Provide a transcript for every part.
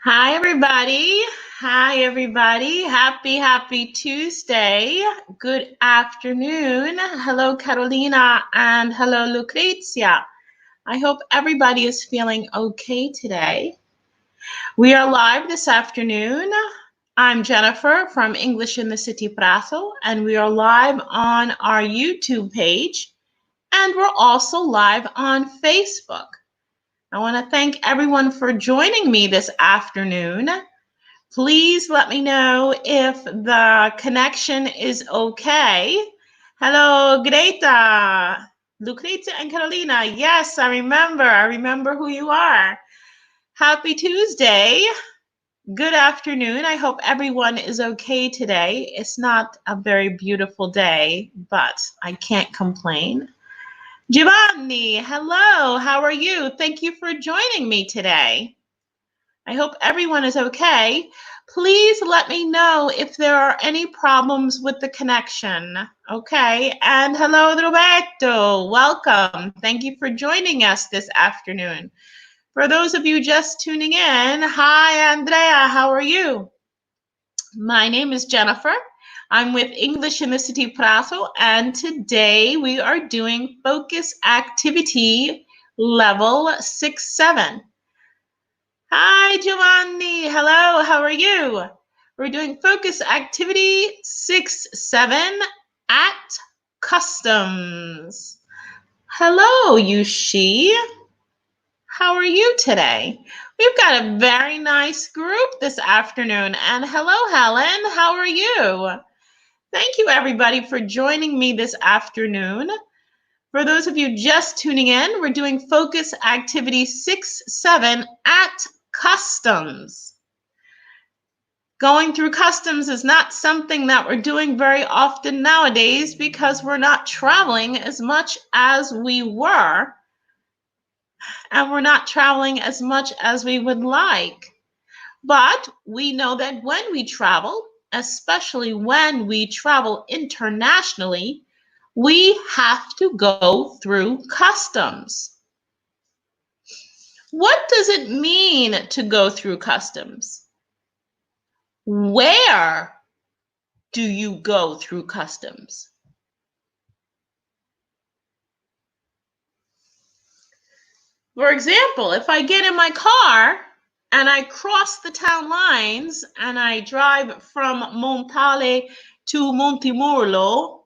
Hi, everybody. Hi, everybody. Happy Tuesday. Good afternoon. Hello, Carolina, and hello, Lucrezia. I hope everybody is feeling okay today. We are live this afternoon. I'm Jennifer from English in the City Prato, and we are live on our YouTube page, and we're also live on Facebook. I want to thank everyone for joining me this afternoon. Please let me know if the connection is okay. Hello, Greta, Lucrezia, and Carolina. Yes, I remember who you are. Happy Tuesday. Good afternoon. I hope everyone is okay today. It's not a very beautiful day, but I can't complain. Giovanni, hello. How are you? Thank you for joining me today. I hope everyone is okay. Please let me know if there are any problems with the connection. Okay, and hello, Roberto. Welcome. Thank you for joining us this afternoon. For those of you just tuning in, hi, Andrea. How are you? My name is Jennifer. I'm with English in the City Prato, and today we are doing focus activity level 6-7. Hi, Giovanni. Hello, how are you? We're doing focus activity 6-7 at customs. Hello, Yushi. How are you today? We've got a very nice group this afternoon. And hello, Helen. How are you? Thank you, everybody, for joining me this afternoon. For those of you just tuning in, we're doing focus activity 6-7 at customs. Going through customs is not something that we're doing very often nowadays because we're not traveling as much as we were, and we're not traveling as much as we would like. But we know that when we travel, especially when we travel internationally, we have to go through customs. What does it mean to go through customs? Where do you go through customs? For example, if I get in my car and I cross the town lines and I drive from Montale to Montemurlo,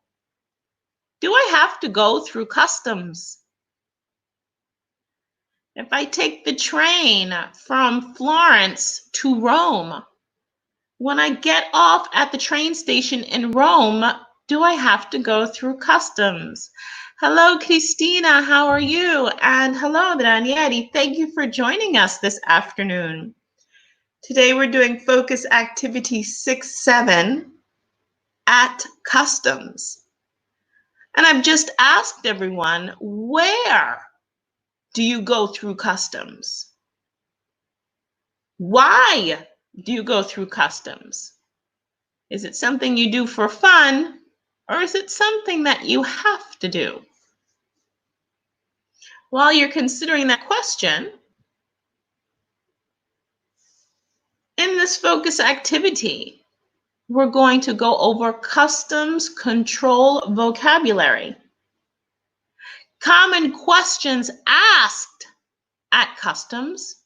do I have to go through customs? If I take the train from Florence to Rome, when I get off at the train station in Rome, do I have to go through customs? Hello, Christina, how are you? And hello, Daniele, thank you for joining us this afternoon. Today we're doing focus activity 6-7 at customs. And I've just asked everyone, where do you go through customs? Why do you go through customs? Is it something you do for fun, or is it something that you have to do? While you're considering that question, in this focus activity, we're going to go over customs control vocabulary. Common questions asked at customs,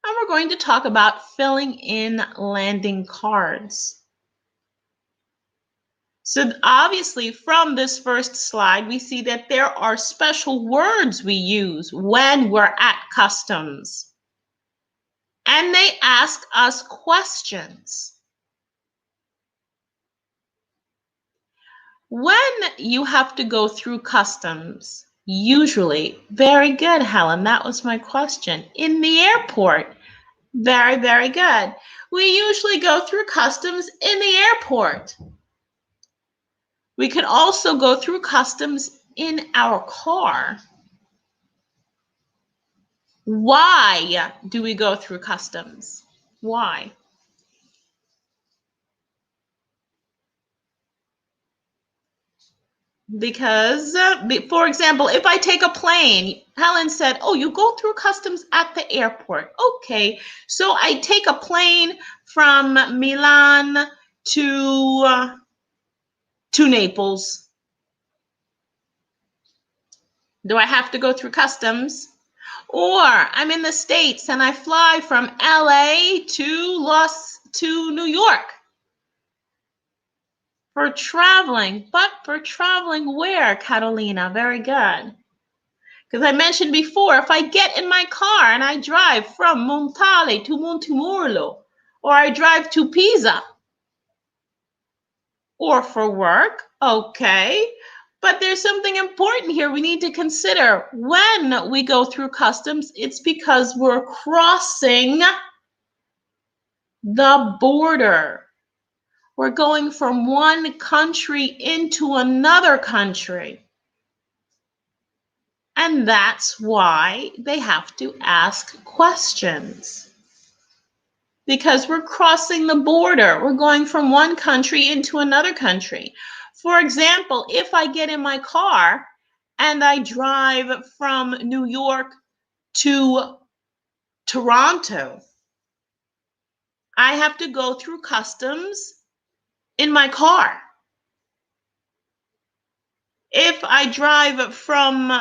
and we're going to talk about filling in landing cards. So obviously from this first slide, we see that there are special words we use when we're at customs. And they ask us questions. When you have to go through customs, usually, very good, Helen, that was my question. In the airport, very good. We usually go through customs in the airport. We can also go through customs in our car. Why do we go through customs? Why? Because, for example, if I take a plane, Helen said, oh, you go through customs at the airport. Okay, so I take a plane from Milan to Naples. Do I have to go through customs? Or I'm in the States and I fly from LA to New York for traveling. But for traveling where, Catalina? Very good. Because I mentioned before, if I get in my car and I drive from Montale to Montemurlo, or I drive to Pisa, or for work, okay. But there's something important here we need to consider. When we go through customs, it's because we're crossing the border. We're going from one country into another country. And that's why they have to ask questions. Because we're crossing the border. We're going from one country into another country. For example, if I get in my car and I drive from New York to Toronto, I have to go through customs in my car. If I drive from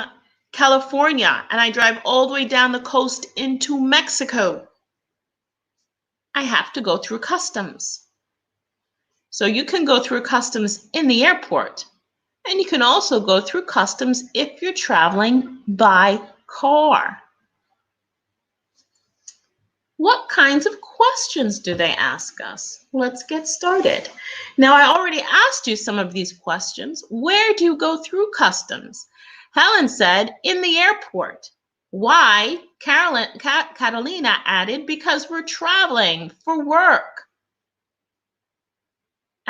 California and I drive all the way down the coast into Mexico, I have to go through customs. So you can go through customs in the airport, and you can also go through customs if you're traveling by car. What kinds of questions do they ask us? Let's get started. Now, I already asked you some of these questions. Where do you go through customs? Helen said, in the airport. Why? Catalina added, because we're traveling for work.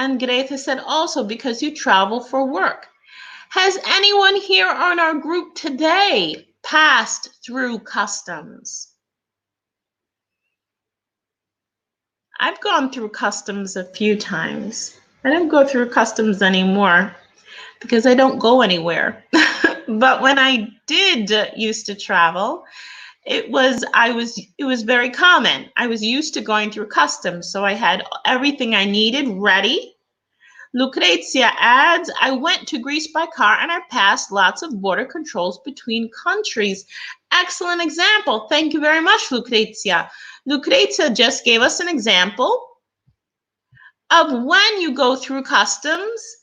And Greta said also, because you travel for work. Has anyone here on our group today passed through customs? I've gone through customs a few times. I don't go through customs anymore because I don't go anywhere. But when I did used to travel, it was very common. I was used to going through customs, so I had everything I needed ready. Lucrezia adds, I went to Greece by car and I passed lots of border controls between countries. Excellent example. Thank you very much, Lucrezia. Lucrezia just gave us an example of when you go through customs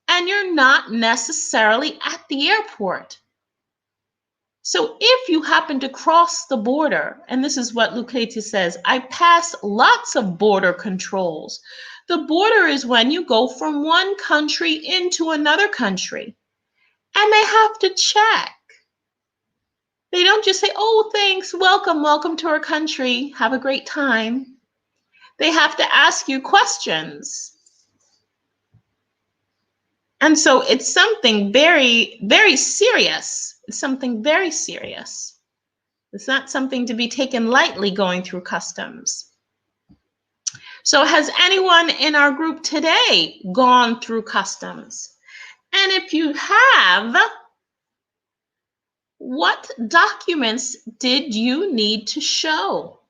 and you're not necessarily at the airport. So if you happen to cross the border, and this is what Lucrezia says, I pass lots of border controls. The border is when you go from one country into another country, and they have to check. They don't just say, oh, thanks, welcome to our country, have a great time. They have to ask you questions. And so it's something very, very serious. It's something very serious. It's not something to be taken lightly going through customs. So has anyone in our group today gone through customs? And if you have, what documents did you need to show?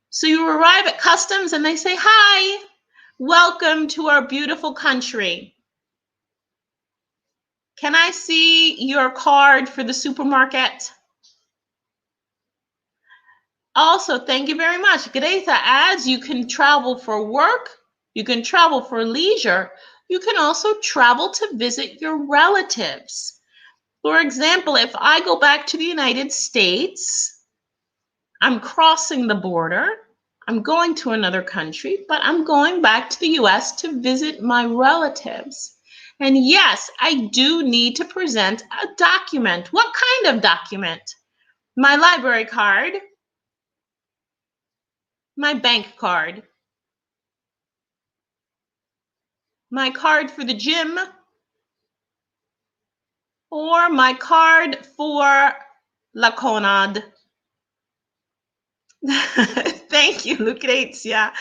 So you arrive at customs and they say, hi, welcome to our beautiful country. Can I see your card for the supermarket? Also, thank you very much. Greta adds, you can travel for work, you can travel for leisure, you can also travel to visit your relatives. For example, if I go back to the United States, I'm crossing the border, I'm going to another country, but I'm going back to the US to visit my relatives. And yes, I do need to present a document. What kind of document? My library card, my bank card, my card for the gym, or my card for La Conad. Thank you, Lucrezia.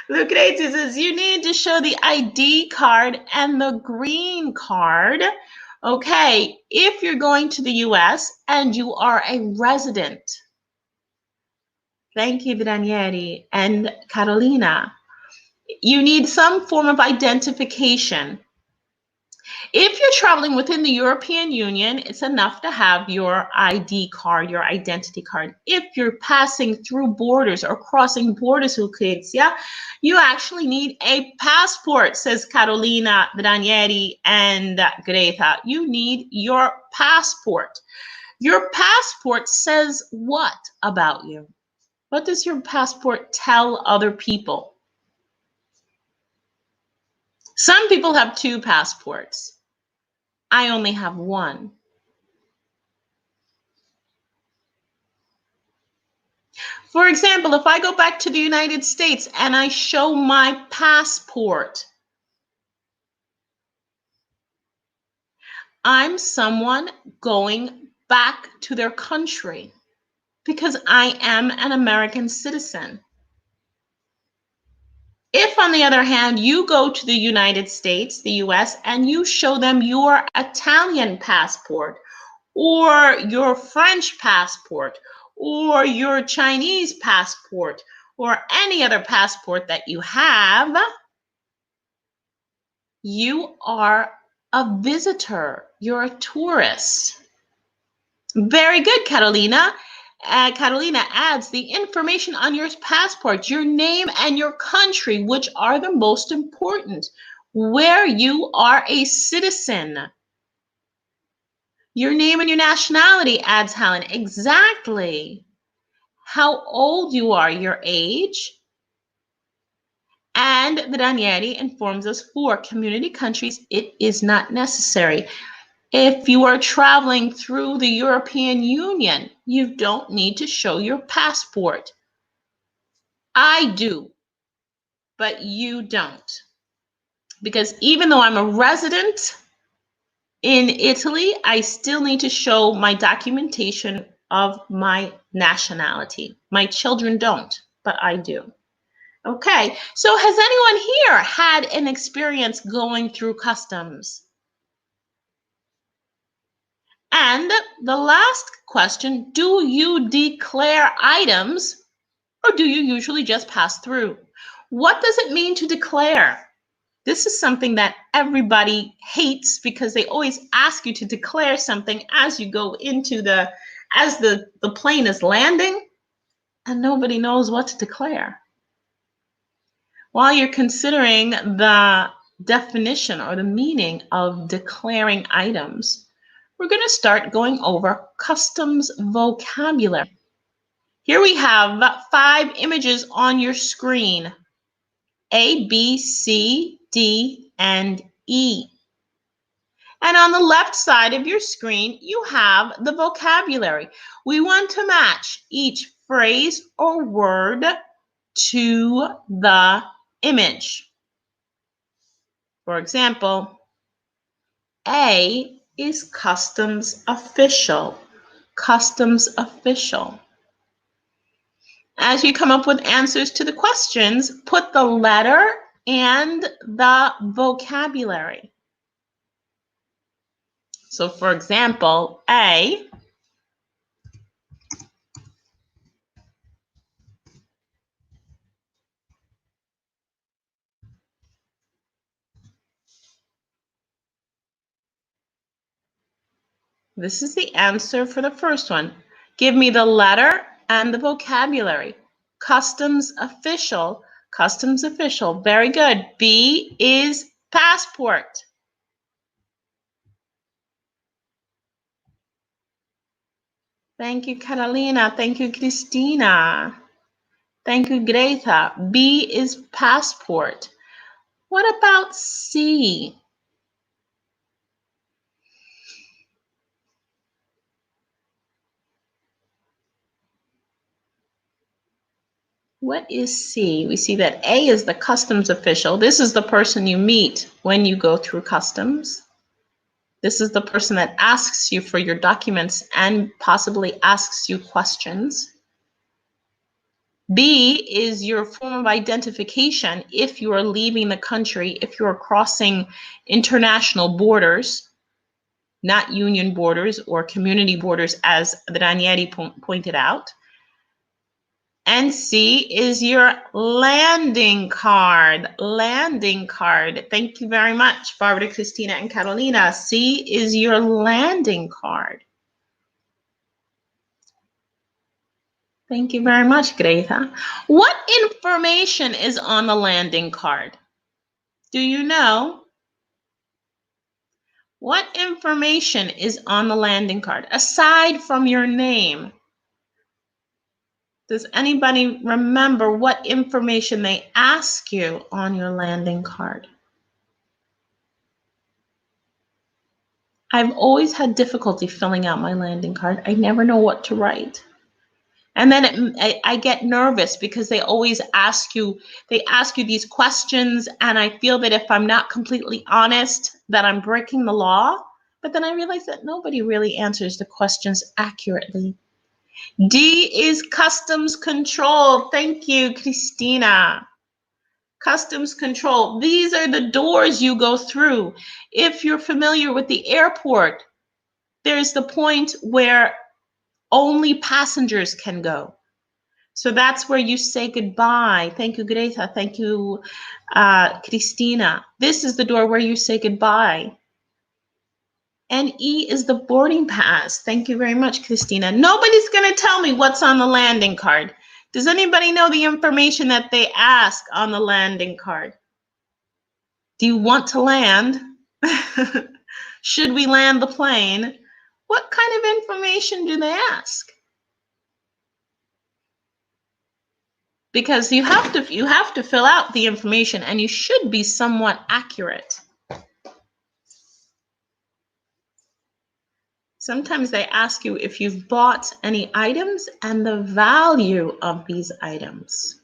Lucrezia says you need to show the ID card and the green card. Okay, if you're going to the US and you are a resident. Thank you, Danieri and Carolina. You need some form of identification. If you're traveling within the European Union, it's enough to have your ID card, your identity card. If you're passing through borders or crossing borders, Lucrezia, you actually need a passport, says Carolina, Danieri, and Greta. You need your passport. Your passport says what about you? What does your passport tell other people? Some people have 2 passports. I only have 1. For example, if I go back to the United States and I show my passport, I'm someone going back to their country because I am an American citizen. If, on the other hand, you go to the United States, the US, and you show them your Italian passport or your French passport or your Chinese passport or any other passport that you have, you are a visitor. You're a tourist. Very good, Carolina. Carolina adds the information on your passport, your name and your country, which are the most important, where you are a citizen. Your name and your nationality, adds Helen. Exactly. How old you are, your age. And the Danieri informs us for community countries, it is not necessary. If you are traveling through the European Union, you don't need to show your passport. I do, but you don't. Because even though I'm a resident in Italy, I still need to show my documentation of my nationality. My children don't, but I do. Okay, so has anyone here had an experience going through customs? And the last question, do you declare items or do you usually just pass through? What does it mean to declare? This is something that everybody hates because they always ask you to declare something as you go into as the plane is landing, and nobody knows what to declare. While you're considering the definition or the meaning of declaring items, we're going to start going over customs vocabulary. Here we have 5 images on your screen. A, B, C, D, and E. And on the left side of your screen, you have the vocabulary. We want to match each phrase or word to the image. For example, A is customs official. Customs official. As you come up with answers to the questions, put the letter and the vocabulary. So for example, A, this is the answer for the first one. Give me the letter and the vocabulary. Customs official, customs official. Very good. B is passport. Thank you, Carolina. Thank you, Christina. Thank you, Greta. B is passport. What about C? What is C? We see that A is the customs official. This is the person you meet when you go through customs. This is the person that asks you for your documents and possibly asks you questions. B is your form of identification if you are leaving the country, if you are crossing international borders, not union borders or community borders, as Ranieri pointed out. And C is your landing card. Landing card. Thank you very much, Barbara, Christina, and Carolina. C is your landing card. Thank you very much, Greta. What information is on the landing card? Do you know? What information is on the landing card aside from your name? Does anybody remember what information they ask you on your landing card? I've always had difficulty filling out my landing card. I never know what to write. And then I get nervous because they always ask you these questions, and I feel that if I'm not completely honest, that I'm breaking the law. But then I realize that nobody really answers the questions accurately. D is customs control. Thank you, Christina. Customs control. These are the doors you go through. If you're familiar with the airport, there's the point where only passengers can go. So that's where you say goodbye. Thank you, Greta. Thank you, Christina. This is the door where you say goodbye. And E is the boarding pass. Thank you very much, Christina. Nobody's going to tell me what's on the landing card. Does anybody know the information that they ask on the landing card? Do you want to land? Should we land the plane? What kind of information do they ask? Because you have to fill out the information, and you should be somewhat accurate. Sometimes they ask you if you've bought any items and the value of these items.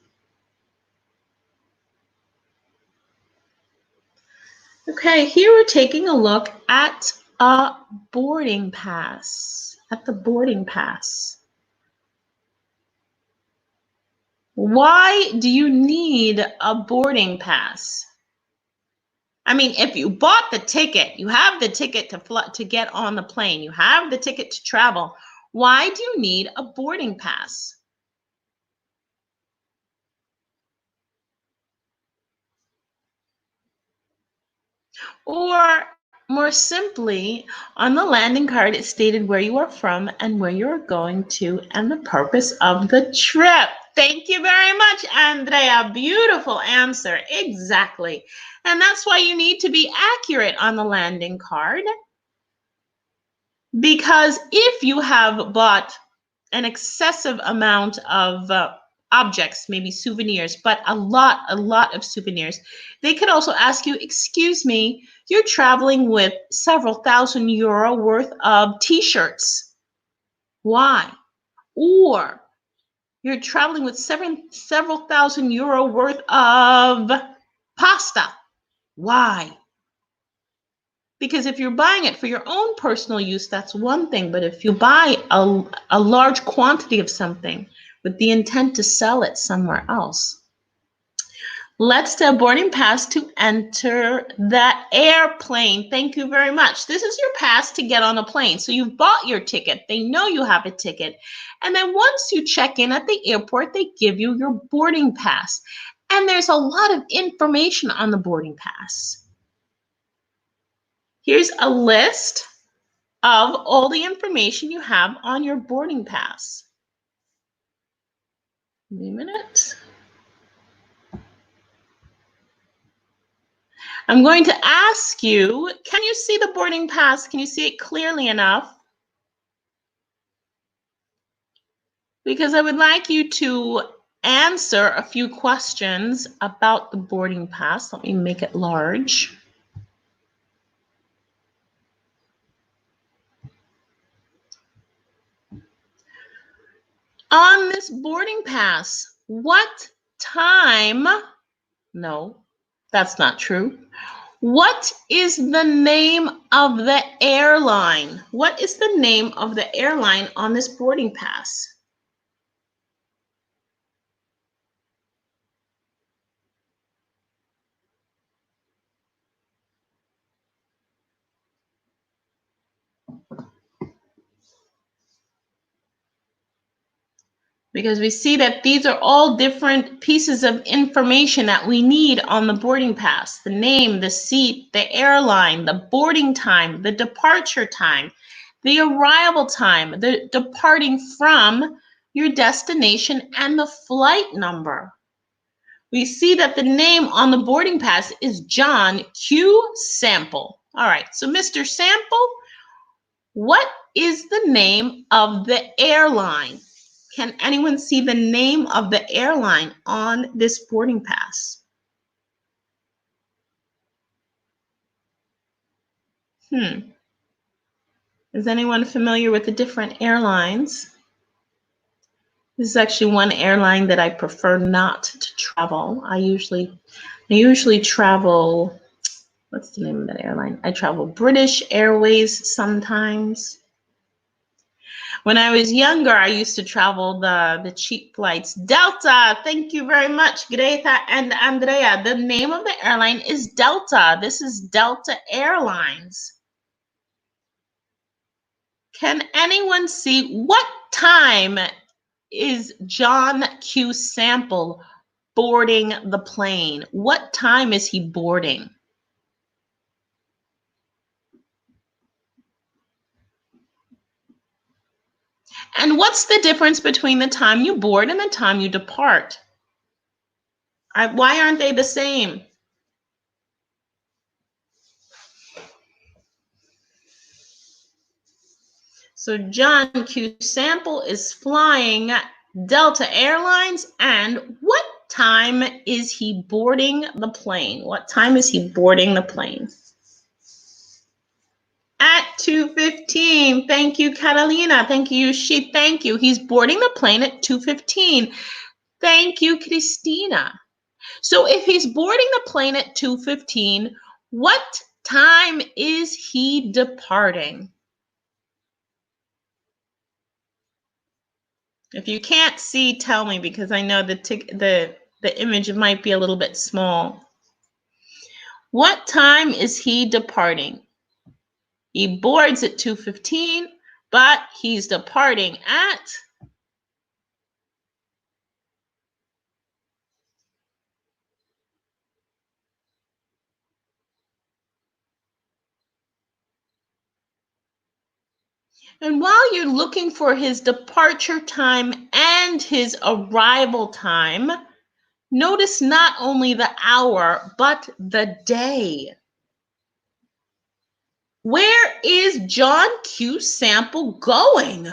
Okay, here we're taking a look at a boarding pass, at the boarding pass. Why do you need a boarding pass? I mean, if you bought the ticket, you have the ticket to get on the plane, you have the ticket to travel, why do you need a boarding pass? Or more simply, on the landing card, it stated where you are from and where you're going to and the purpose of the trip. Thank you very much, Andrea. Beautiful answer. Exactly. And that's why you need to be accurate on the landing card. Because if you have bought an excessive amount of objects, maybe souvenirs, but a lot of souvenirs, they could also ask you, excuse me, you're traveling with several thousand euro worth of t-shirts. Why? Or you're traveling with several thousand euro worth of pasta. Why? Because if you're buying it for your own personal use, that's one thing. But if you buy a large quantity of something with the intent to sell it somewhere else, let's do a boarding pass to enter the airplane. Thank you very much. This is your pass to get on a plane. So you've bought your ticket. They know you have a ticket. And then once you check in at the airport, they give you your boarding pass. And there's a lot of information on the boarding pass. Here's a list of all the information you have on your boarding pass. Give me a minute. I'm going to ask you, can you see the boarding pass? Can you see it clearly enough? Because I would like you to answer a few questions about the boarding pass. Let me make it large. On this boarding pass, what time? No, that's not true. What is the name of the airline? What is the name of the airline on this boarding pass? because we see that these are all different pieces of information that we need on the boarding pass. The name, the seat, the airline, the boarding time, the departure time, the arrival time, the departing from your destination, and the flight number. We see that the name on the boarding pass is John Q. Sample. All right, so Mr. Sample, what is the name of the airline? Can anyone see the name of the airline on this boarding pass? Is anyone familiar with the different airlines? This is actually one airline that I prefer not to travel. I usually travel, what's the name of that airline? I travel British Airways sometimes. When I was younger, I used to travel the cheap flights. Delta, thank you very much, Greta and Andrea. The name of the airline is Delta. This is Delta Airlines. Can anyone see what time is John Q. Sample boarding the plane? What time is he boarding? And what's the difference between the time you board and the time you depart? Why aren't they the same? So John Q. Sample is flying Delta Airlines, and what time is he boarding the plane? What time is he boarding the plane? At 2:15. Thank you, Catalina. Thank you, Yushi. Thank you. He's boarding the plane at 2:15. Thank you, Christina. So if he's boarding the plane at 2:15, what time is he departing? If you can't see, tell me, because I know the image might be a little bit small. What time is he departing? He boards at 2:15, but he's departing at 2:15. And while you're looking for his departure time and his arrival time, notice not only the hour, but the day. Where is John Q. Sample going?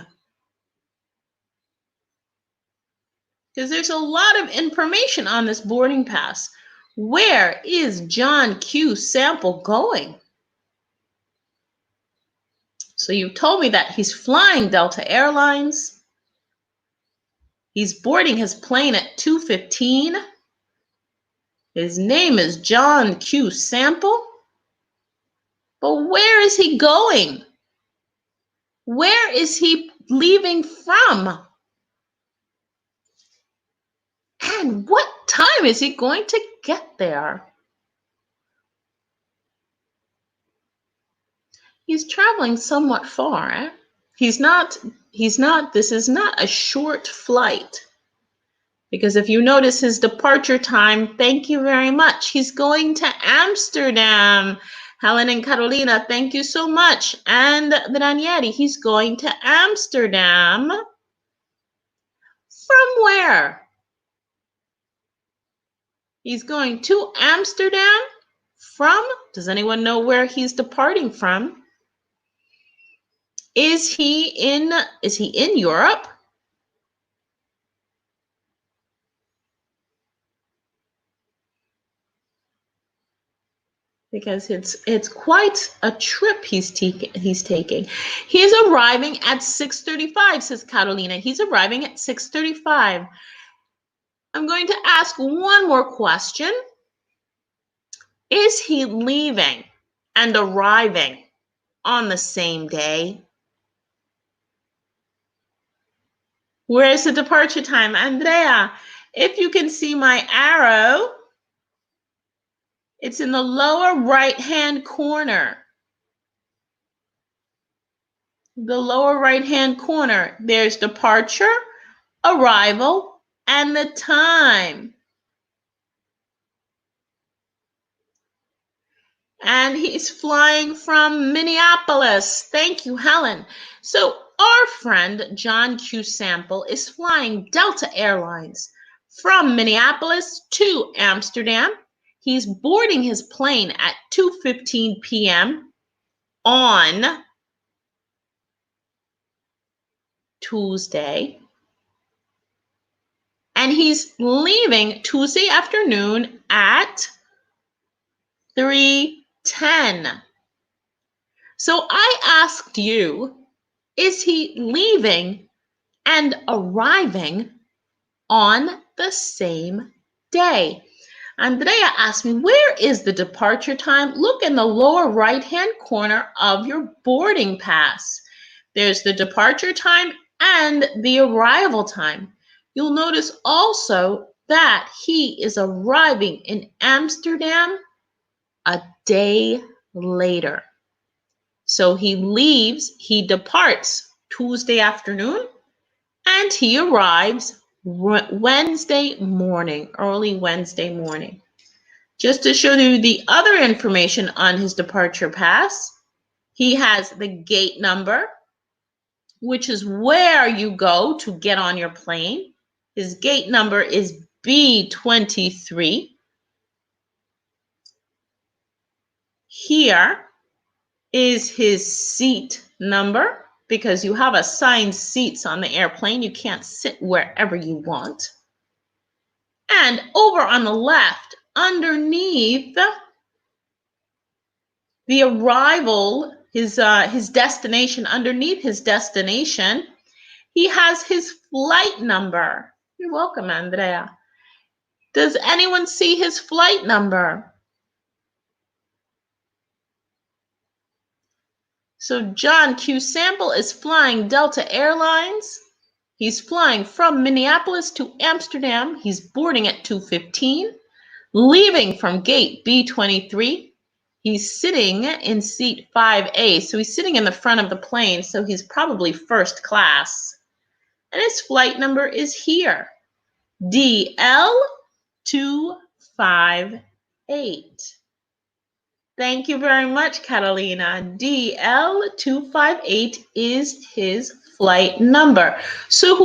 Because there's a lot of information on this boarding pass. Where is John Q. Sample going? So you told me that he's flying Delta Airlines. He's boarding his plane at 2:15. His name is John Q. Sample. But where is he going? Where is he leaving from? And what time is he going to get there? He's traveling somewhat far. This is not a short flight. Because if you notice his departure time, thank you very much. He's going to Amsterdam. Helen and Carolina, thank you so much. And Daniele, he's going to Amsterdam. From where? He's going to Amsterdam from? Does anyone know where he's departing from? Is he in Europe? Because it's quite a trip he's taking. He's arriving at 6:35, says Carolina. He's arriving at 6:35. I'm going to ask one more question. Is he leaving and arriving on the same day? Where is the departure time? Andrea, if you can see my arrow, it's in the lower right-hand corner. The lower right-hand corner. There's departure, arrival, and the time. And he's flying from Minneapolis. Thank you, Helen. So our friend John Q. Sample is flying Delta Airlines from Minneapolis to Amsterdam. He's boarding his plane at 2:15 p.m. on Tuesday. And he's leaving Tuesday afternoon at 3:10. So I asked you, is he leaving and arriving on the same day? Andrea asked me, where is the departure time? Look in the lower right-hand corner of your boarding pass. There's the departure time and the arrival time. You'll notice also that he is arriving in Amsterdam a day later. So he departs Tuesday afternoon, and he arrives Wednesday morning, early Wednesday morning. Just to show you the other information on his departure pass, he has the gate number, which is where you go to get on your plane. His gate number is B23. Here is his seat number, because you have assigned seats on the airplane. You can't sit wherever you want. And over on the left, underneath the arrival, his destination, underneath his destination, he has his flight number. You're welcome, Andrea. Does anyone see his flight number? So John Q. Sample is flying Delta Airlines. He's flying from Minneapolis to Amsterdam. He's boarding at 2:15, leaving from gate B23. He's sitting in seat 5A, so he's sitting in the front of the plane, so he's probably first class. And his flight number is here, DL258. Thank you very much, Catalina. DL258 is his flight number. So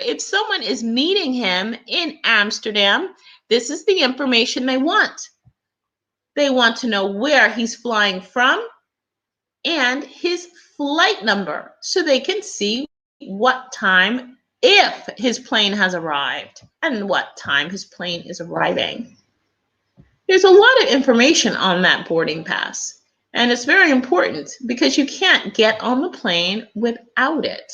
if someone is meeting him in Amsterdam, this is the information they want. They want to know where he's flying from and his flight number, so they can see what time, if his plane has arrived, and what time his plane is arriving. There's a lot of information on that boarding pass, and it's very important because you can't get on the plane without it.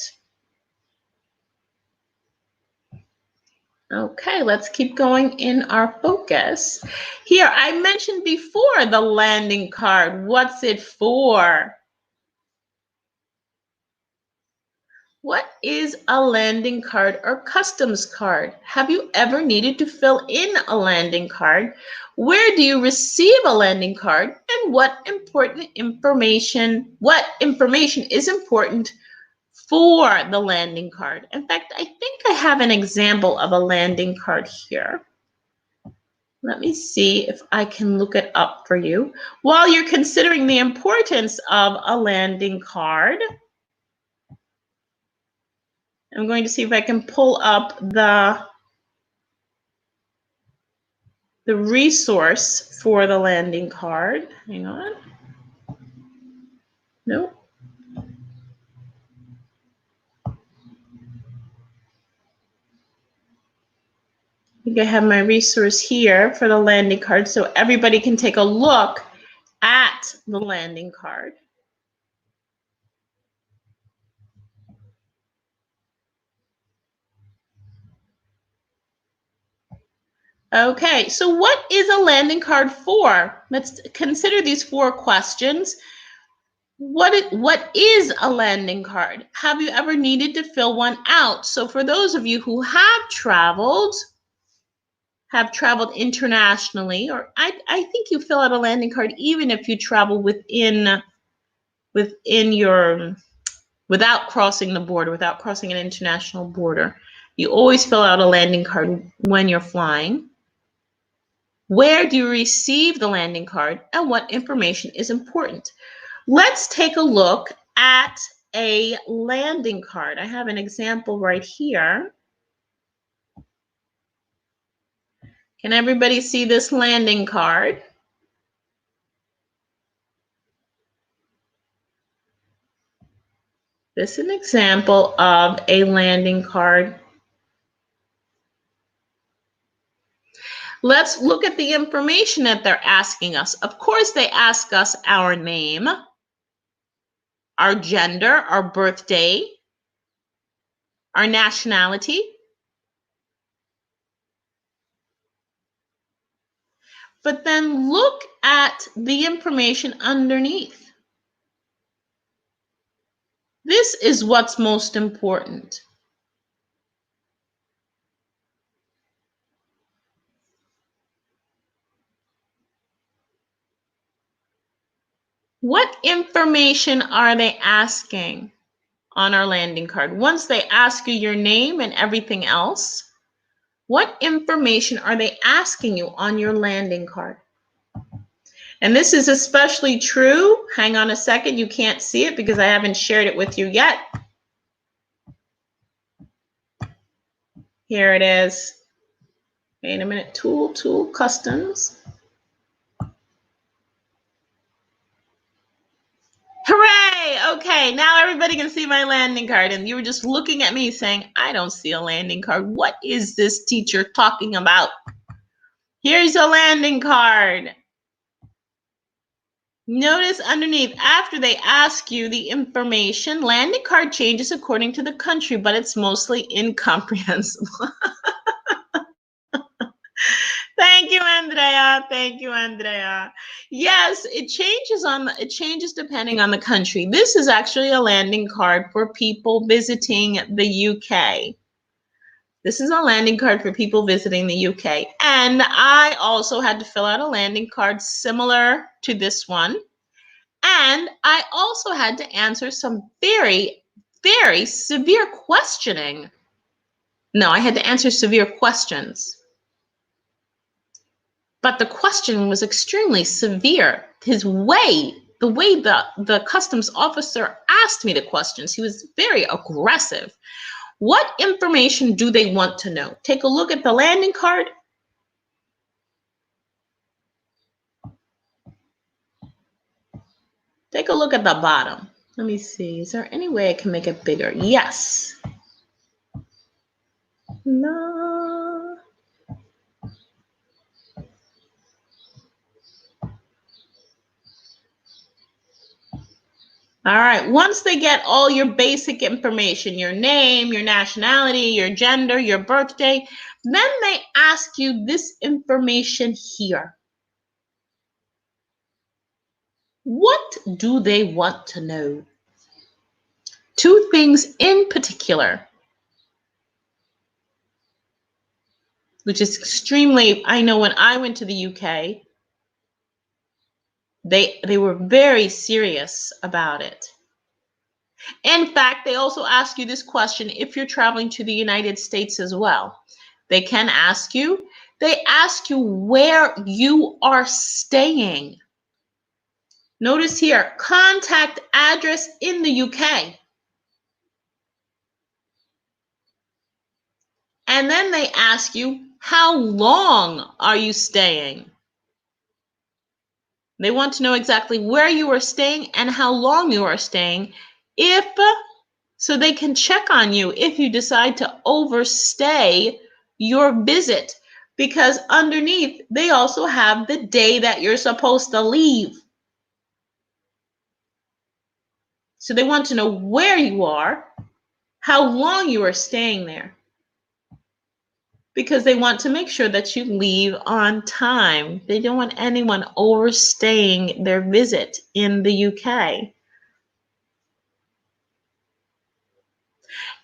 Okay, let's keep going in our focus. Here, I mentioned before the landing card. What's it for? What is a landing card or customs card? Have you ever needed to fill in a landing card? Where do you receive a landing card? And what information is important for the landing card? In fact, I think I have an example of a landing card here. Let me see if I can look it up for you. While you're considering the importance of a landing card, I'm going to see if I can pull up the resource for the landing card. Hang on. Nope. I think I have my resource here for the landing card, so everybody can take a look at the landing card. Okay, so what is a landing card for? Let's consider these 4 questions. What is a landing card? Have you ever needed to fill one out? So for those of you who have traveled internationally, or I think you fill out a landing card even if you travel within your, without crossing the border, without crossing an international border. You always fill out a landing card when you're flying. Where do you receive the landing card, and what information is important? Let's take a look at a landing card. I have an example right here. Can everybody see this landing card? This is an example of a landing card. Let's look at the information that they're asking us. Of course, they ask us our name, our gender, our birthday, our nationality. But then look at the information underneath. This is what's most important. What information are they asking on our landing card? Once they ask you your name and everything else, what information are they asking you on your landing card? And this is especially true. Hang on a second. You can't see it because I haven't shared it with you yet. Here it is. Wait a minute. Tool, customs. Hooray! Okay, now everybody can see my landing card. And you were just looking at me saying, I don't see a landing card. What is this teacher talking about? Here's a landing card. Notice underneath, after they ask you the information, landing card changes according to the country, but it's mostly incomprehensible. Thank you, Andrea. Thank you, Andrea. Yes, it changes depending on the country. This is actually a landing card for people visiting the UK. This is a landing card for people visiting the UK. And I also had to fill out a landing card similar to this one. And I also had to answer some very, very severe questioning. No, I had to answer severe questions. But the question was extremely severe. The way the customs officer asked me the questions, he was very aggressive. What information do they want to know? Take a look at the landing card. Take a look at the bottom. Let me see. Is there any way I can make it bigger? Yes. No. All right, once they get all your basic information, your name, your nationality, your gender, your birthday, then they ask you this information here. What do they want to know? Two things in particular, which is extremely, I know when I went to the UK, they were very serious about it. In fact, they also ask you this question if you're traveling to the United States as well. They can ask you, they ask you where you are staying. Notice here, contact address in the UK. And then they ask you, how long are you staying? They want to know exactly where you are staying and how long you are staying, so they can check on you if you decide to overstay your visit, because underneath they also have the day that you're supposed to leave. So they want to know where you are, how long you are staying there, because they want to make sure that you leave on time. They don't want anyone overstaying their visit in the UK.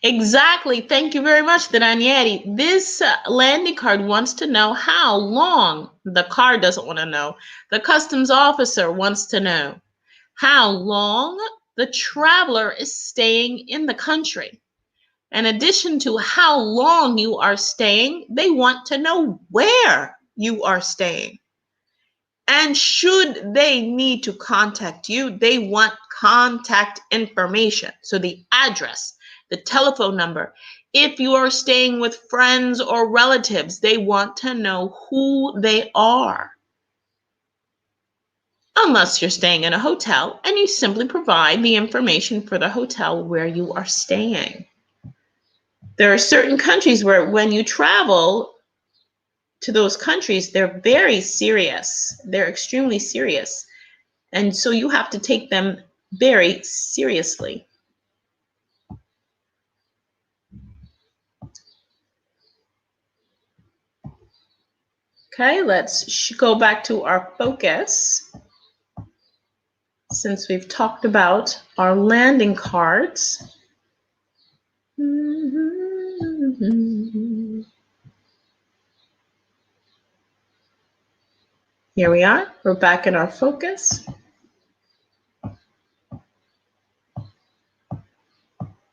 Exactly. Thank you very much, Danieri. This landing card wants to know how long. The car doesn't want to know. The customs officer wants to know how long the traveler is staying in the country. In addition to how long you are staying, they want to know where you are staying. And should they need to contact you, they want contact information. So the address, the telephone number. If you are staying with friends or relatives, they want to know who they are. Unless you're staying in a hotel and you simply provide the information for the hotel where you are staying. There are certain countries where when you travel to those countries, they're very serious. They're extremely serious. And so you have to take them very seriously. Okay, let's go back to our focus. Since we've talked about our landing cards. Here we are. We're back in our focus.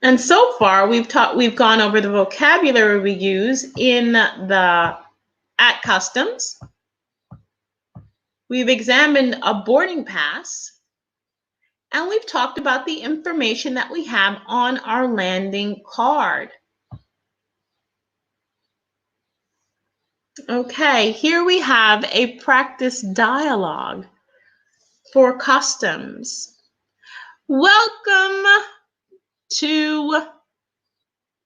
And so far, we've gone over the vocabulary we use at customs. We've examined a boarding pass. And we've talked about the information that we have on our landing card. Okay, here we have a practice dialogue for customs. Welcome to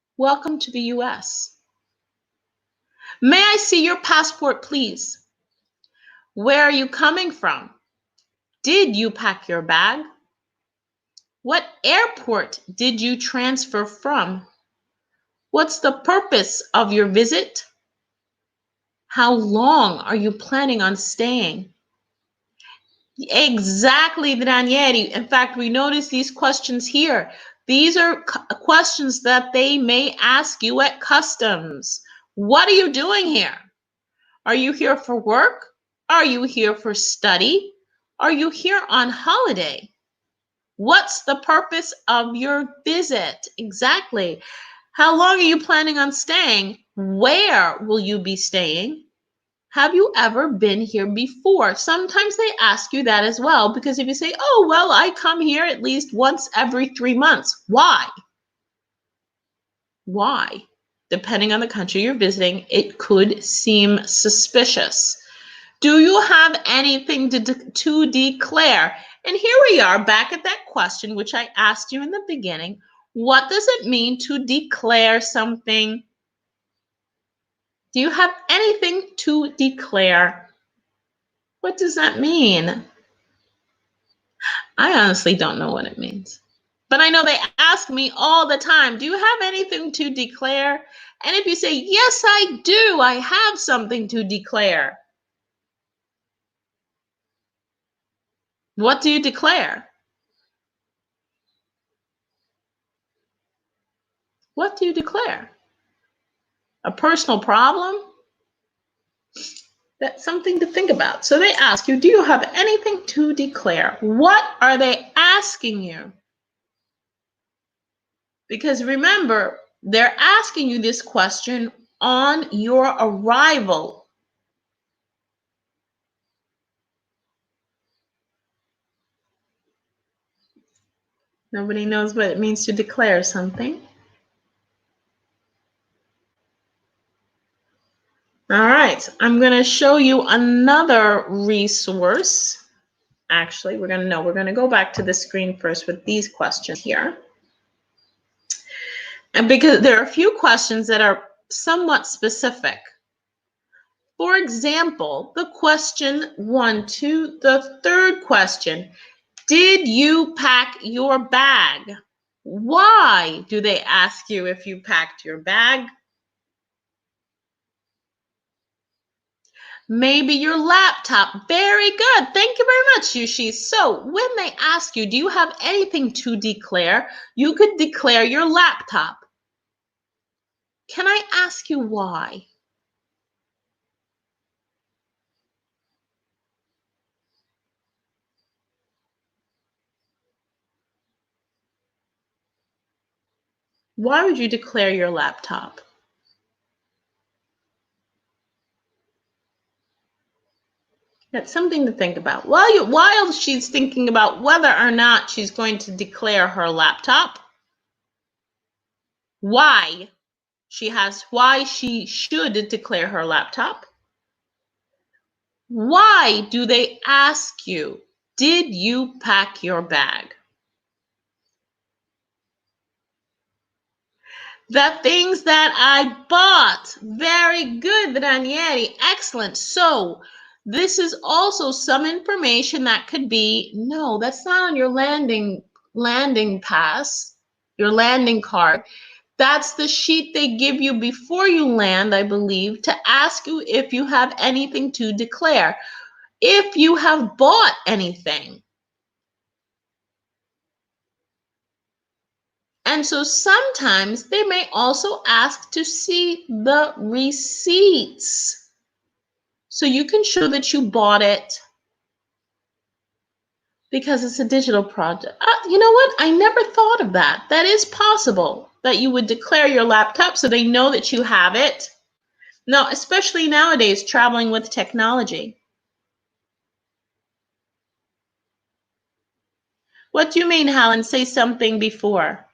the US. May I see your passport, please? Where are you coming from? Did you pack your bag? What airport did you transfer from? What's the purpose of your visit? How long are you planning on staying? Exactly, Danieri. In fact, we notice these questions here. These are questions that they may ask you at customs. What are you doing here? Are you here for work? Are you here for study? Are you here on holiday? What's the purpose of your visit? Exactly. How long are you planning on staying? Where will you be staying? Have you ever been here before? Sometimes they ask you that as well, because if you say, oh, well, I come here at least once every 3 months. Why? Why? Depending on the country you're visiting, it could seem suspicious. Do you have anything to declare? And here we are back at that question, which I asked you in the beginning. What does it mean to declare something? Do you have anything to declare? What does that mean? I honestly don't know what it means. But I know they ask me all the time, do you have anything to declare? And if you say, yes, I do, I have something to declare. What do you declare? What do you declare? A personal problem? That's something to think about. So they ask you, do you have anything to declare? What are they asking you? Because remember, they're asking you this question on your arrival. Nobody knows what it means to declare something. All right, I'm going to show you another resource. Actually, we're going to go back to the screen first with these questions here. And because there are a few questions that are somewhat specific. For example, the question 1 to the third question, did you pack your bag? Why do they ask you if you packed your bag? Maybe your laptop. Very good. Thank you very much, Yushi. So when they ask you, do you have anything to declare? You could declare your laptop. Can I ask you why? Why would you declare your laptop? That's something to think about. While she's thinking about whether or not she's going to declare her laptop, why she should declare her laptop. Why do they ask you, did you pack your bag? The things that I bought. Very good, Ranieri. Excellent. So this is also some information that could be, no, that's not on your landing pass, your landing card. That's the sheet they give you before you land, I believe, to ask you if you have anything to declare. If you have bought anything. And so sometimes they may also ask to see the receipts. So you can show that you bought it because it's a digital project. You know what? I never thought of that. That is possible that you would declare your laptop so they know that you have it. No, especially nowadays, traveling with technology. What do you mean, Helen? Say something before.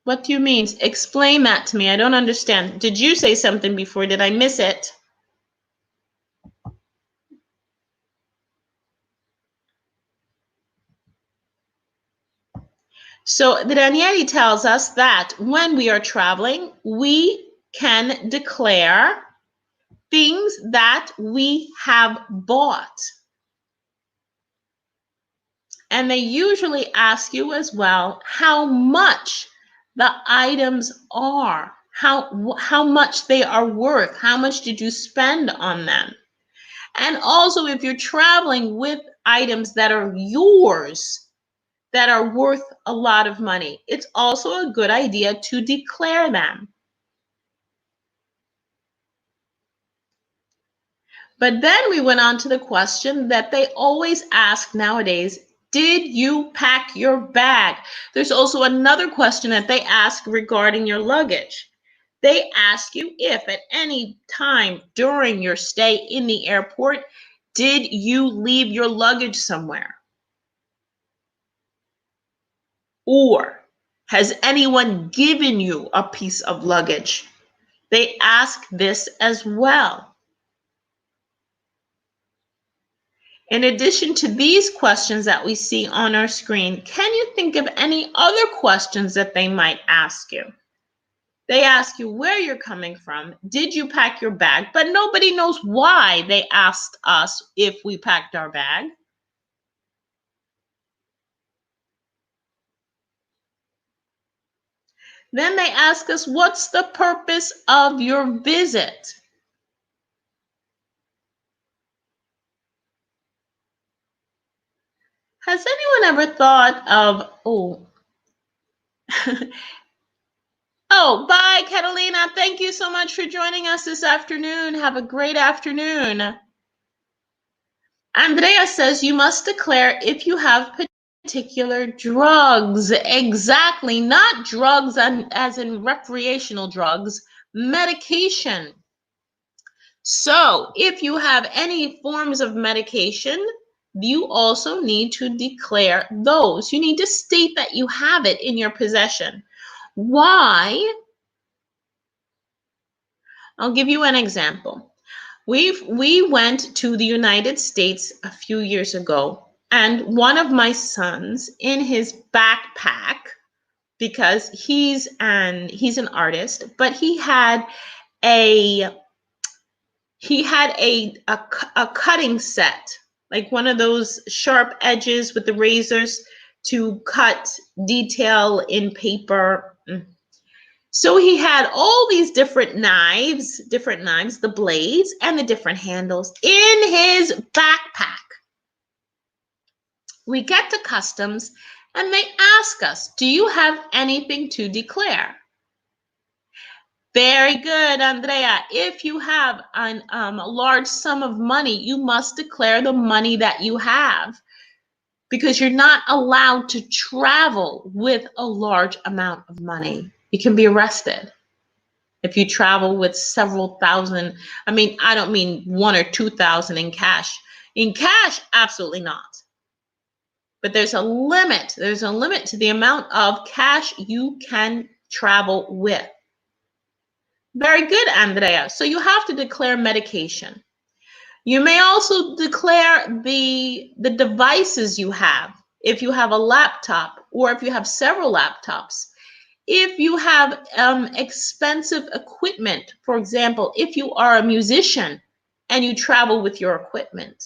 What do you mean? Explain that to me. I don't understand. Did you say something before? Did I miss it? So the Ranieri tells us that when we are traveling, we can declare things that we have bought. And they usually ask you as well how much the items are, how much they are worth, how much did you spend on them. And also if you're traveling with items that are yours, that are worth a lot of money, it's also a good idea to declare them. But then we went on to the question that they always ask nowadays, did you pack your bag? There's also another question that they ask regarding your luggage. They ask you if at any time during your stay in the airport, did you leave your luggage somewhere? Or has anyone given you a piece of luggage? They ask this as well. In addition to these questions that we see on our screen, can you think of any other questions that they might ask you? They ask you where you're coming from. Did you pack your bag? But nobody knows why they asked us if we packed our bag. Then they ask us, what's the purpose of your visit? Has anyone ever thought of, oh, bye, Catalina. Thank you so much for joining us this afternoon. Have a great afternoon. Andrea says you must declare if you have particular drugs. Exactly, not drugs as in recreational drugs, medication. So if you have any forms of medication, you also need to declare those. You need to state that you have it in your possession. Why? I'll give you an example. We went to the United States a few years ago, and one of my sons in his backpack, because he's an artist, but he had a cutting set, like one of those sharp edges with the razors to cut detail in paper. So he had all these different knives, the blades and the different handles in his backpack. We get to customs and they ask us, do you have anything to declare? Very good, Andrea. If you have a large sum of money, you must declare the money that you have. because you're not allowed to travel with a large amount of money. You can be arrested if you travel with several thousand. I mean, I don't mean 1 or 2,000 in cash. In cash, absolutely not. But there's a limit. There's a limit to the amount of cash you can travel with. Very good, Andrea. So you have to declare medication. You may also declare the devices you have. If you have a laptop or if you have several laptops. If you have expensive equipment, for example, if you are a musician and you travel with your equipment.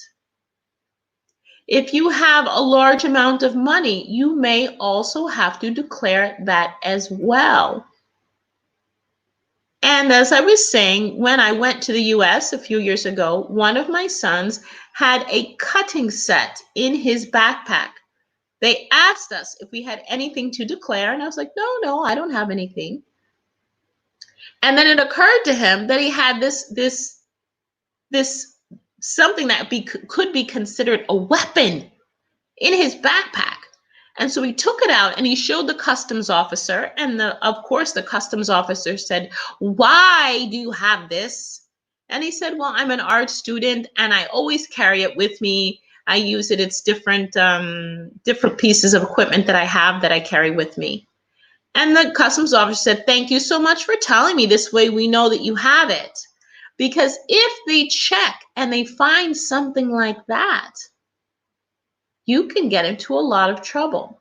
If you have a large amount of money, you may also have to declare that as well. And as I was saying, when I went to the US a few years ago, one of my sons had a cutting set in his backpack. They asked us if we had anything to declare, and I was like, no, I don't have anything. And then it occurred to him that he had this something that could be considered a weapon in his backpack. And so he took it out and he showed the customs officer. And of course, the customs officer said, "Why do you have this?" And he said, "Well, I'm an art student and I always carry it with me. I use it. It's different pieces of equipment that I have that I carry with me." And the customs officer said, "Thank you so much for telling me. This way we know that you have it." Because if they check and they find something like that, you can get into a lot of trouble.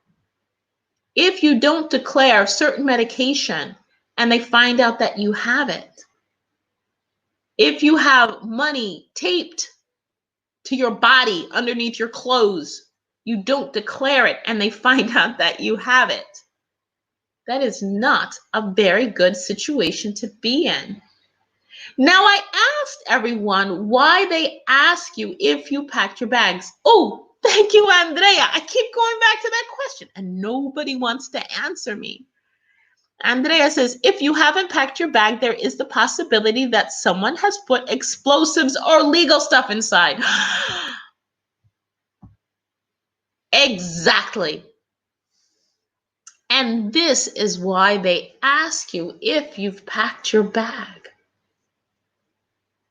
If you don't declare certain medication and they find out that you have it, if you have money taped to your body underneath your clothes, you don't declare it and they find out that you have it, that is not a very good situation to be in. Now, I asked everyone why they ask you if you packed your bags. Oh, thank you, Andrea. I keep going back to that question and nobody wants to answer me. Andrea says, if you haven't packed your bag, there is the possibility that someone has put explosives or legal stuff inside. Exactly. And this is why they ask you if you've packed your bag.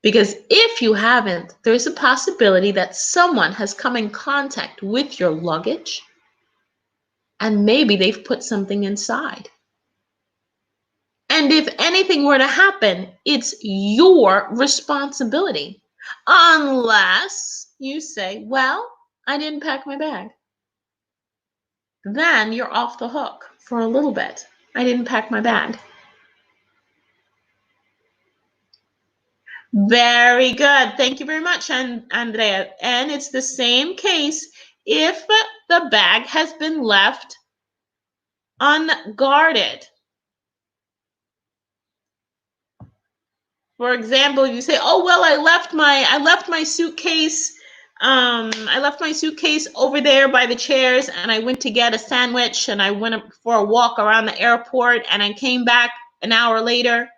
Because if you haven't, there's a possibility that someone has come in contact with your luggage and maybe they've put something inside. And if anything were to happen, it's your responsibility. Unless you say, well, I didn't pack my bag. Then you're off the hook for a little bit. I didn't pack my bag. Very good. Thank you very much, Andrea. And it's the same case if the bag has been left unguarded. For example, you say, "Oh well, I left my suitcase. I left my suitcase over there by the chairs, and I went to get a sandwich, and I went for a walk around the airport, and I came back an hour later."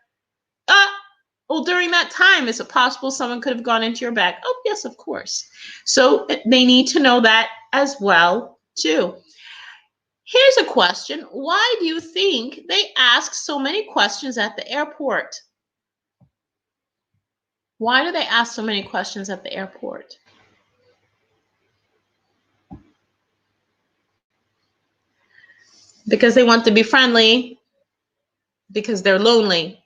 Well, during that time, is it possible someone could have gone into your bag? Oh, yes, of course. So they need to know that as well, too. Here's a question. Why do you think they ask so many questions at the airport? Why do they ask so many questions at the airport? Because they want to be friendly, because they're lonely.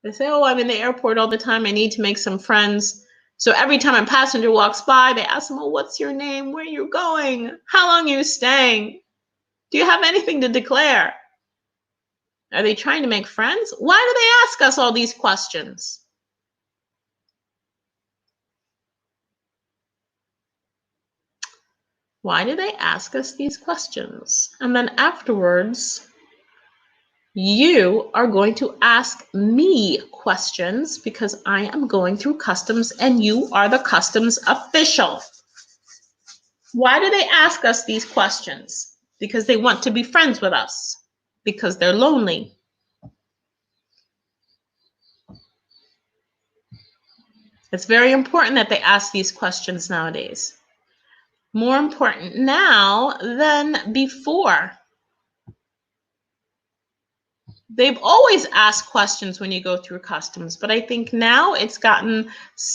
They say, "Oh, I'm in the airport all the time. I need to make some friends." So every time a passenger walks by, they ask them, "Oh, what's your name? Where are you going? How long are you staying? Do you have anything to declare?" Are they trying to make friends? Why do they ask us all these questions? Why do they ask us these questions? And then afterwards, you are going to ask me questions because I am going through customs and you are the customs official. Why do they ask us these questions? Because they want to be friends with us, because they're lonely. It's very important that they ask these questions nowadays. more important now than before. They've always asked questions when you go through customs, but I think now it's gotten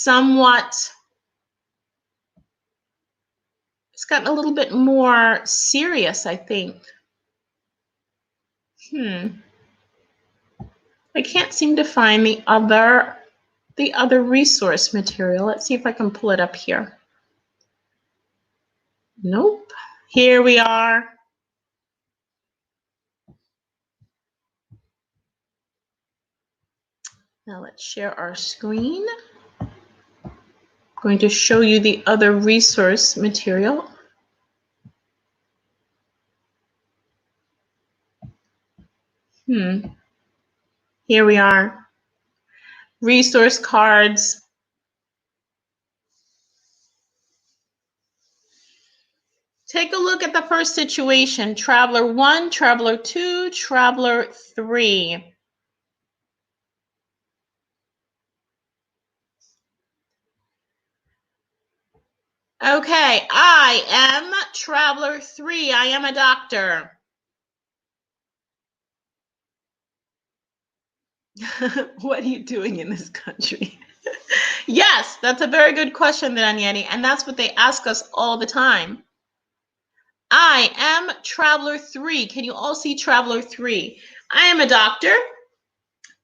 a little bit more serious, I think. I can't seem to find the other resource material. Let's see if I can pull it up here. Nope. Here we are. Now let's share our screen. I'm going to show you the other resource material. Here we are. Resource cards. Take a look at the first situation. Traveler 1, Traveler 2, Traveler 3. Okay, I am Traveler 3. I am a doctor. What are you doing in this country? Yes, that's a very good question, Danieli, and that's what they ask us all the time. I am Traveler 3. Can you all see Traveler 3? I am a doctor.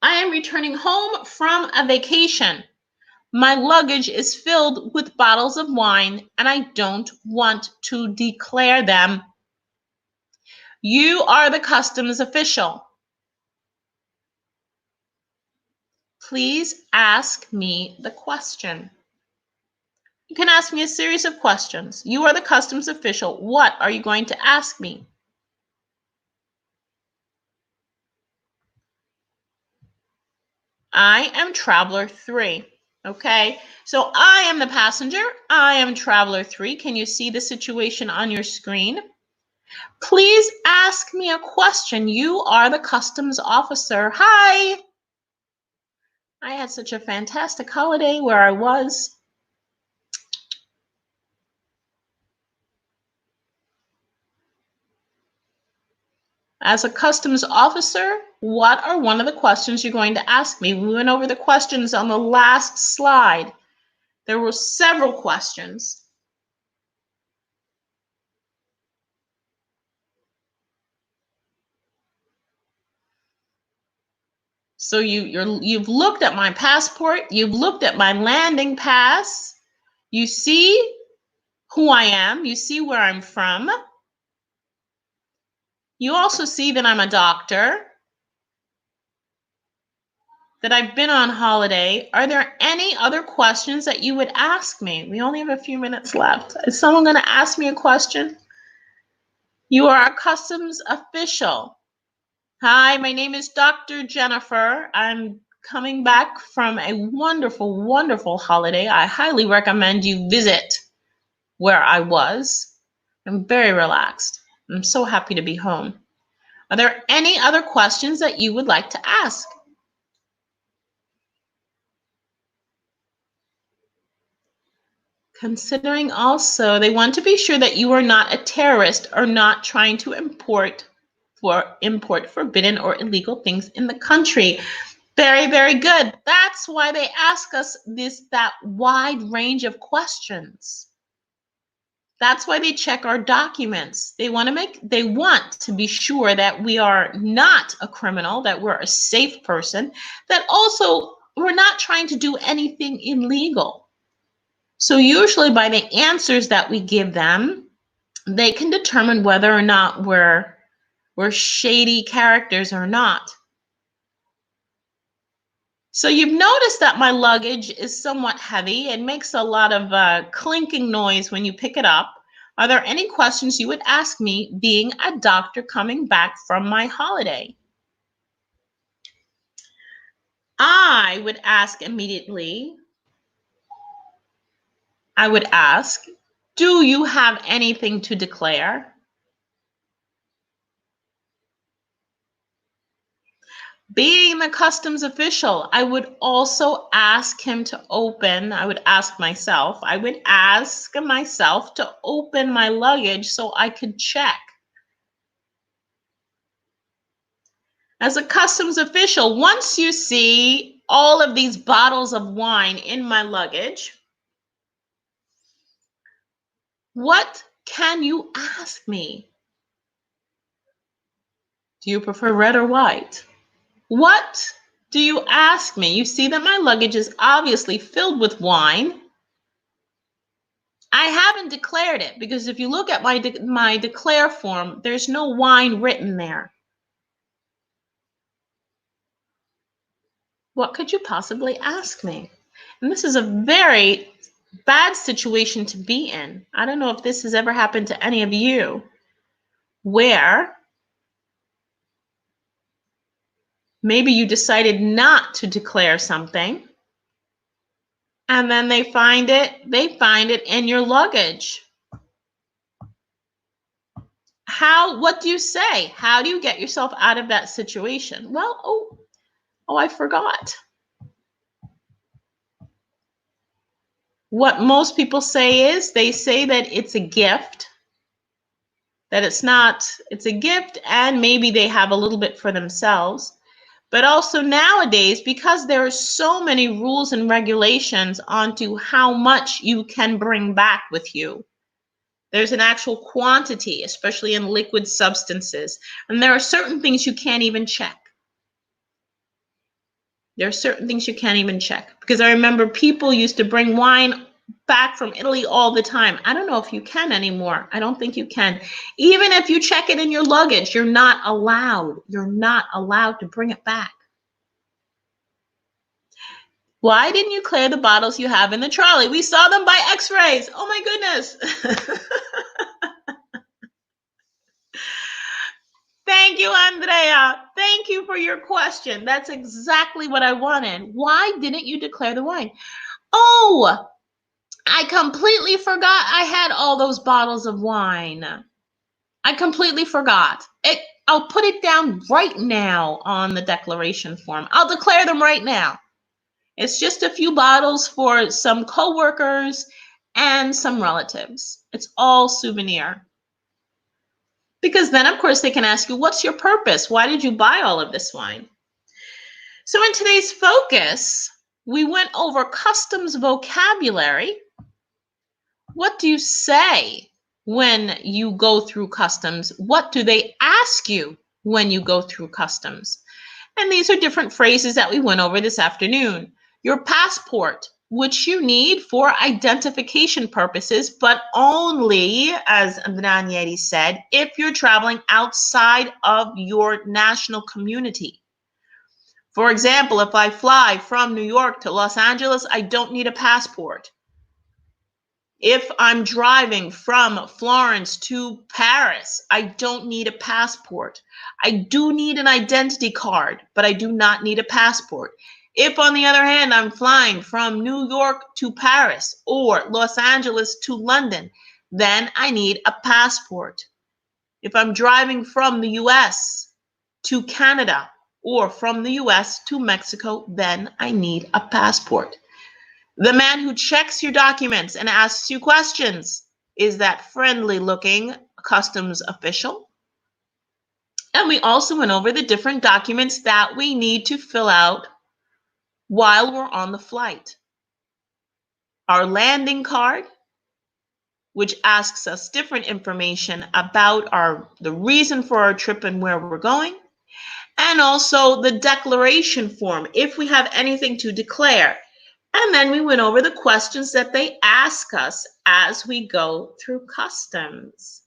I am returning home from a vacation. My luggage is filled with bottles of wine, and I don't want to declare them. You are the customs official. Please ask me the question. You can ask me a series of questions. You are the customs official. What are you going to ask me? I am Traveler 3. Okay, so I am the passenger. I am Traveler 3. Can you see the situation on your screen? Please ask me a question. You are the customs officer. Hi. I had such a fantastic holiday where I was. As a customs officer, what are one of the questions you're going to ask me? We went over the questions on the last slide. There were several questions. So you've looked at my passport, you've looked at my landing pass, you see who I am, you see where I'm from. You also see that I'm a doctor, that I've been on holiday. Are there any other questions that you would ask me? We only have a few minutes left. Is someone going to ask me a question? You are a customs official. Hi, my name is Dr. Jennifer. I'm coming back from a wonderful, wonderful holiday. I highly recommend you visit where I was. I'm very relaxed. I'm so happy to be home. Are there any other questions that you would like to ask? Considering also, they want to be sure that you are not a terrorist or not trying to import forbidden or illegal things in the country. Very, very good. That's why they ask us that wide range of questions. That's why they check our documents. They want to be sure that we are not a criminal, that we're a safe person, that also we're not trying to do anything illegal. So usually by the answers that we give them, they can determine whether or not we're shady characters or not. So you've noticed that my luggage is somewhat heavy. It makes a lot of clinking noise when you pick it up. Are there any questions you would ask me being a doctor coming back from my holiday? I would ask immediately, do you have anything to declare? Being the customs official, I would also ask him to open, I would ask myself to open my luggage so I could check. As a customs official, once you see all of these bottles of wine in my luggage, what can you ask me? Do you prefer red or white? What do you ask me? You see that my luggage is obviously filled with wine. I haven't declared it because if you look at my declare form, there's no wine written there. What could you possibly ask me? And this is a very bad situation to be in. I don't know if this has ever happened to any of you, where maybe you decided not to declare something, and then they find it in your luggage. What do you say? How do you get yourself out of that situation? Well, I forgot. What most people say is they say that it's a gift, it's a gift, and maybe they have a little bit for themselves. But also nowadays, because there are so many rules and regulations onto how much you can bring back with you, there's an actual quantity, especially in liquid substances. And there are certain things you can't even check. Because I remember people used to bring wine back from Italy all the time. I don't know if you can anymore. I don't think you can. Even if you check it in your luggage, you're not allowed. You're not allowed to bring it back. Why didn't you clear the bottles you have in the trolley? We saw them by x-rays. Oh my goodness. Thank you, Andrea. Thank you for your question. That's exactly what I wanted. Why didn't you declare the wine? Oh, I completely forgot I had all those bottles of wine. I completely forgot. I'll put it down right now on the declaration form. I'll declare them right now. It's just a few bottles for some coworkers and some relatives. It's all souvenir. Because then, of course, they can ask you, what's your purpose? Why did you buy all of this wine? So in today's focus, we went over customs vocabulary. What do you say when you go through customs? What do they ask you when you go through customs? And these are different phrases that we went over this afternoon. Your passport, which you need for identification purposes, but only, as Danieli said, if you're traveling outside of your national community. For example, if I fly from New York to Los Angeles, I don't need a passport. If I'm driving from Florence to Paris, I don't need a passport. I do need an identity card, but I do not need a passport. If, on the other hand, I'm flying from New York to Paris or Los Angeles to London, then I need a passport. If I'm driving from the US to Canada or from the US to Mexico, then I need a passport. The man who checks your documents and asks you questions is that friendly-looking customs official. And we also went over the different documents that we need to fill out while we're on the flight. Our landing card, which asks us different information about the reason for our trip and where we're going. And also the declaration form, if we have anything to declare. And then we went over the questions that they ask us as we go through customs.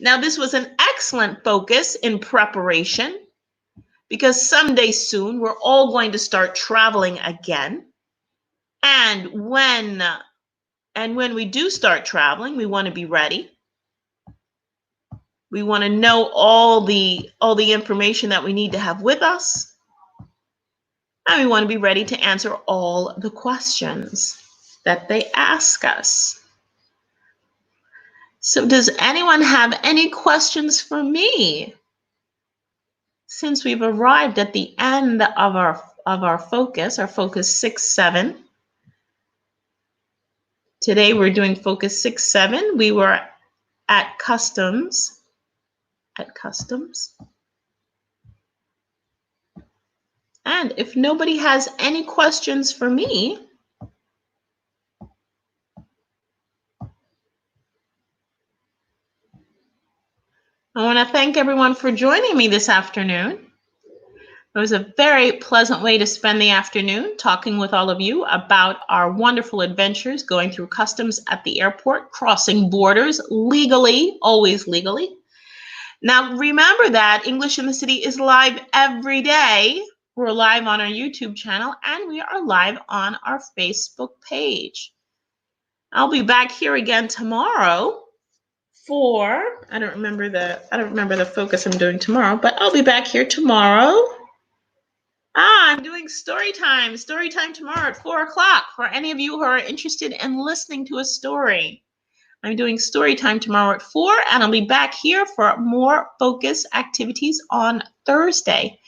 Now, this was an excellent focus in preparation because someday soon we're all going to start traveling again. And when we do start traveling, we want to be ready. We want to know all the information that we need to have with us. And we want to be ready to answer all the questions that they ask us. So does anyone have any questions for me? since we've arrived at the end of our focus 6-7. Today we're doing focus 6-7. We were at customs. And if nobody has any questions for me, I want to thank everyone for joining me this afternoon. It was a very pleasant way to spend the afternoon talking with all of you about our wonderful adventures going through customs at the airport, crossing borders legally, always legally. Now, remember that English in the City is live every day. We're live on our YouTube channel and we are live on our Facebook page. I'll be back here again tomorrow for, I don't remember the focus I'm doing tomorrow, but I'll be back here tomorrow. I'm doing story time tomorrow at 4 o'clock for any of you who are interested in listening to a story. I'm doing story time tomorrow at 4, and I'll be back here for more focus activities on Thursday.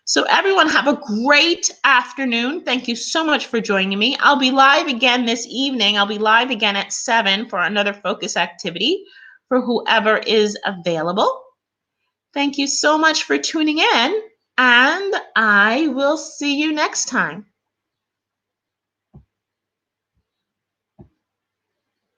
So everyone have a great afternoon. Thank you so much for joining me. I'll be live again this evening. I'll be live again at 7 for another focus activity for whoever is available. Thank you so much for tuning in, and I will see you next time.